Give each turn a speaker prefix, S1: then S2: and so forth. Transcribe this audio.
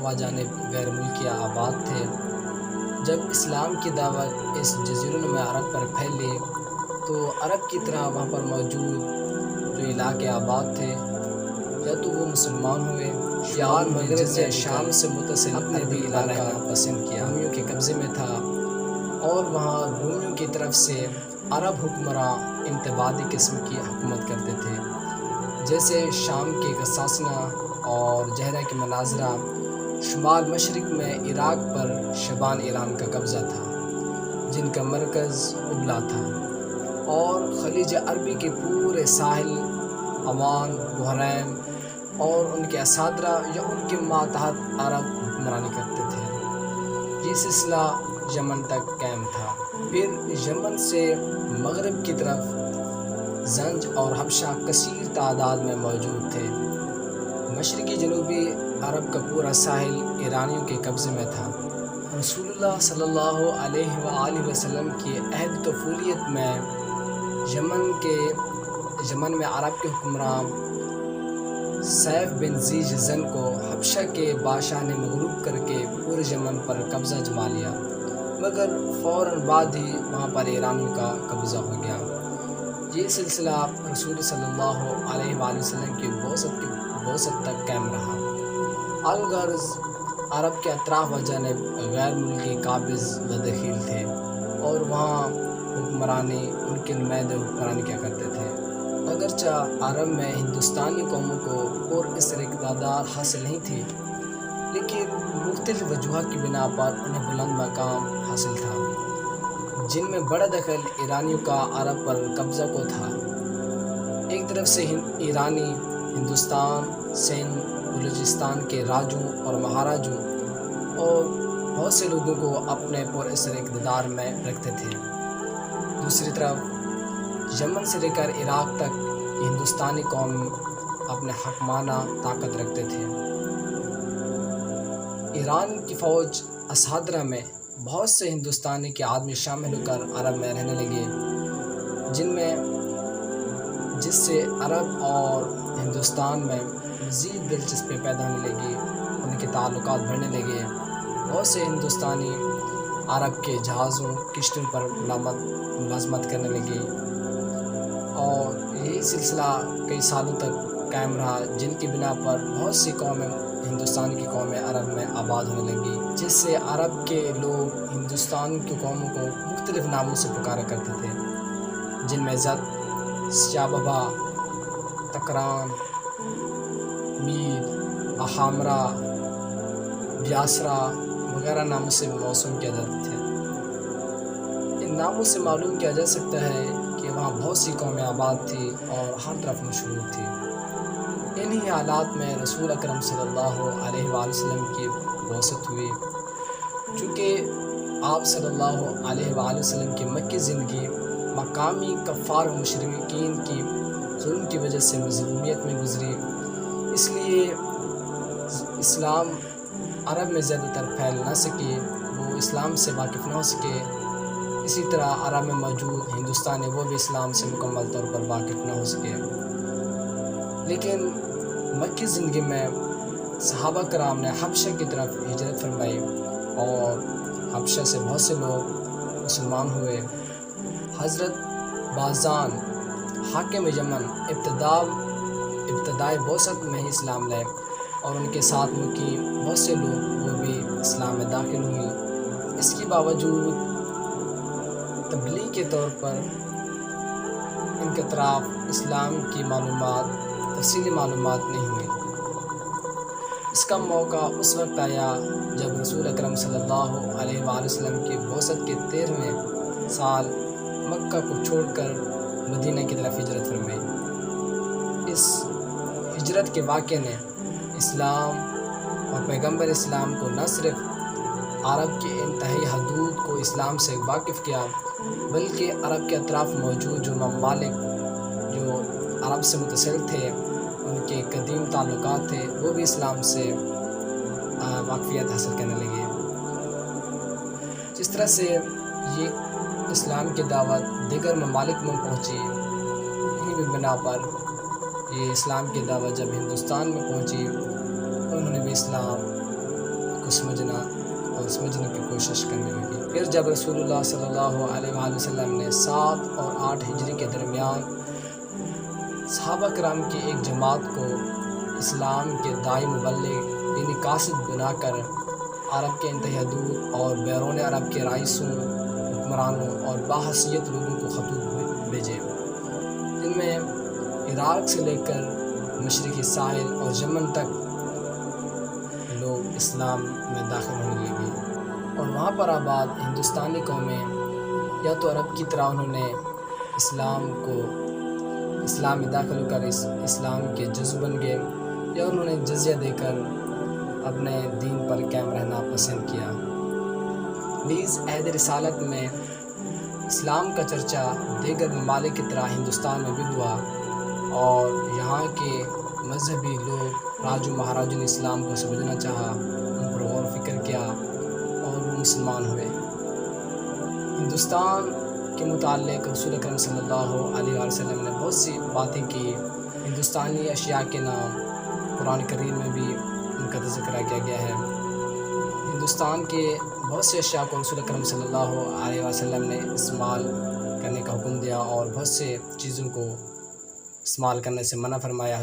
S1: اطراف جانب غیر ملکی آباد تھے۔ جب اسلام کی دعوت اس جزیروں میں عرب پر پھیلی تو عرب کی طرح وہاں پر موجود جو علاقے آباد تھے یا تو وہ مسلمان ہوئے یا مغرب سے شام سے متصل عربی علاقہ پسند کیا، رومیوں کے قبضے میں تھا، اور وہاں رومیوں کی طرف سے عرب حکمراں انتباہی قسم کی حکومت کرتے تھے، جیسے شام کے غساسنہ اور جہرہ کے مناظرہ۔ شمال مشرق میں عراق پر شبان ایران کا قبضہ تھا، جن کا مرکز ابلا تھا، اور خلیج عربی کے پورے ساحل عمان، بحرین اور ان کے اساتذہ یا ان کے ماتحت عرب حکمرانی کرتے تھے۔ یہ سلسلہ یمن تک قائم تھا۔ پھر یمن سے مغرب کی طرف زنج اور حبشہ کثیر تعداد میں موجود تھے۔ مشرقی جنوبی عرب کا پورا ساحل ایرانیوں کے قبضے میں تھا۔ رسول اللہ صلی اللہ علیہ وآلہ وسلم کی عہد طفولیت میں یمن میں عرب کے حکمران سیف بن ذی جزن کو حبشہ کے بادشاہ نے مغلوب کر کے پورے یمن پر قبضہ جما لیا، مگر فوراً بعد ہی وہاں پر ایرانیوں کا قبضہ ہو گیا۔ یہ سلسلہ رسول صلی اللہ علیہ وآلہ وسلم کی بعثت تک قائم رہا۔ الغرض عرب کے اطراف جانب غیر ملکی قابض و دخیل تھے، اور وہاں حکمرانی ان کے نمائندے حکمرانی کیا کرتے تھے۔ اگرچہ عرب میں ہندوستانی قوموں کو اور اس اقتدار حاصل نہیں تھی، لیکن مختلف وجوہات کی بنا پر انہیں بلند مقام حاصل تھا، جن میں بڑا دخل ایرانیوں کا عرب پر قبضہ کو تھا۔ ایک طرف سے ایرانی ہندوستان، سندھ، بلوچستان کے راجوں اور مہاراجوں اور بہت سے لوگوں کو اپنے پر اثر اقتدار میں رکھتے تھے، دوسری طرف یمن سے لے کر عراق تک یہ ہندوستانی قوم اپنے حکمانہ طاقت رکھتے تھے۔ ایران کی فوج اساتذہ میں بہت سے ہندوستانی کے آدمی شامل ہو کر عرب میں رہنے لگے، جس سے عرب اور ہندوستان میں مزید دلچسپی پیدا ہونے لگی، ان کے تعلقات بڑھنے لگے۔ بہت سے ہندوستانی عرب کے جہازوں، کشتیوں پر ملازمت کرنے لگے، اور یہی سلسلہ کئی سالوں تک قائم رہا، جن کی بنا پر بہت سی قومیں، ہندوستان کی قومیں عرب میں آباد ہونے لگی، جس سے عرب کے لوگ ہندوستان کی قوموں کو مختلف ناموں سے پکارا کرتے تھے، جن میں زد، سیاہ ببا، تکران، میر، احامرہ، بیاسرا وغیرہ ناموں سے موسوم کیا جاتے تھے۔ ان ناموں سے معلوم کیا جا سکتا ہے کہ وہاں بہت سی قومیں آباد تھی اور ہر طرف مشہور تھی۔ انہی حالات میں رسول اکرم صلی اللہ علیہ وآلہ وسلم کی بعثت ہوئی۔ چونکہ آپ صلی اللہ علیہ وآلہ وسلم کی مکی زندگی مقامی کفار و مشرکین کی ظلم کی وجہ سے مظلومیت میں گزری، اس لیے اسلام عرب میں زیادہ تر پھیل نہ سکے، وہ اسلام سے واقف نہ ہو سکے۔ اسی طرح عرب میں موجود ہندوستانی وہ بھی اسلام سے مکمل طور پر واقف نہ ہو سکے۔ لیکن مکی زندگی میں صحابہ کرام نے حبشہ کی طرف ہجرت فرمائی، اور حبشہ سے بہت سے لوگ مسلمان ہوئے۔ حضرت بازان حاکم یمن ابتدائی بعثت میں ہی اسلام لائے، اور ان کے ساتھ مقیم بہت سے لوگ وہ بھی اسلام میں داخل ہوئے۔ اس کے باوجود تبلیغ کے طور پر ان کے طرف اسلام کی تفصیلی معلومات نہیں ہوئی۔ اس کا موقع اس وقت آیا جب رسول اکرم صلی اللہ علیہ وآلہ وسلم کی بعثت کے 13ویں سال مکہ کو چھوڑ کر مدینہ کی طرف ہجرت فرمائی۔ اس ہجرت کے واقعے نے اسلام اور پیغمبر اسلام کو نہ صرف عرب کی انتہائی حدود کو اسلام سے واقف کیا، بلکہ عرب کے اطراف موجود جو ممالک جو عرب سے متصل تھے، ان کے قدیم تعلقات تھے، وہ بھی اسلام سے واقفیت حاصل کرنے لگے۔ جس طرح سے یہ اسلام کی دعوت دیگر ممالک میں پہنچی، انہی بنا پر یہ اسلام کی دعوت جب ہندوستان میں پہنچی، انہوں نے بھی اسلام کو سمجھنا اور سمجھنے کی کوشش کرنے لگی۔ پھر جب رسول اللہ صلی اللہ علیہ وآلہ وسلم نے 7 اور 8 ہجری کے درمیان صحابہ کرام کی ایک جماعت کو اسلام کے داعی مبلغ دینی قاصد بنا کر عرب کے انتہائی حدود اور بیرون عرب کے رئیسوں، حکمرانوں اور باحثیت لوگوں کو خطوط بھیجے، جن میں عراق سے لے کر مشرقی ساحل اور یمن تک لوگ اسلام میں داخل ہونے لگے، اور وہاں پر آباد ہندوستانی قومیں یا تو عرب کی طرح انہوں نے اسلام میں داخل ہو کر اسلام کے جزو بن گئے، یا انہوں نے جزیہ دے کر اپنے دین پر قائم رہنا پسند کیا۔ نیز عہد رسالت میں اسلام کا چرچا دیگر ممالک کی طرح ہندوستان میں بھی ہوا، اور یہاں کے مذہبی لوگ راجوں مہاراجوں نے اسلام کو سمجھنا چاہا، ان پر غور و فکر کیا اور وہ مسلمان ہوئے۔ ہندوستان کے متعلق رسول اکرم صلی اللہ علیہ وسلم نے بہت سی باتیں کی۔ ہندوستانی اشیاء کے نام قرآن کریم میں بھی ان کا تذکرہ کیا گیا ہے۔ ہندوستان کے بہت سے اشیاء کو رسول اکرم صلی اللہ علیہ وسلم نے استعمال کرنے کا حکم دیا، اور بہت سے چیزوں کو استعمال کرنے سے منع فرمایا۔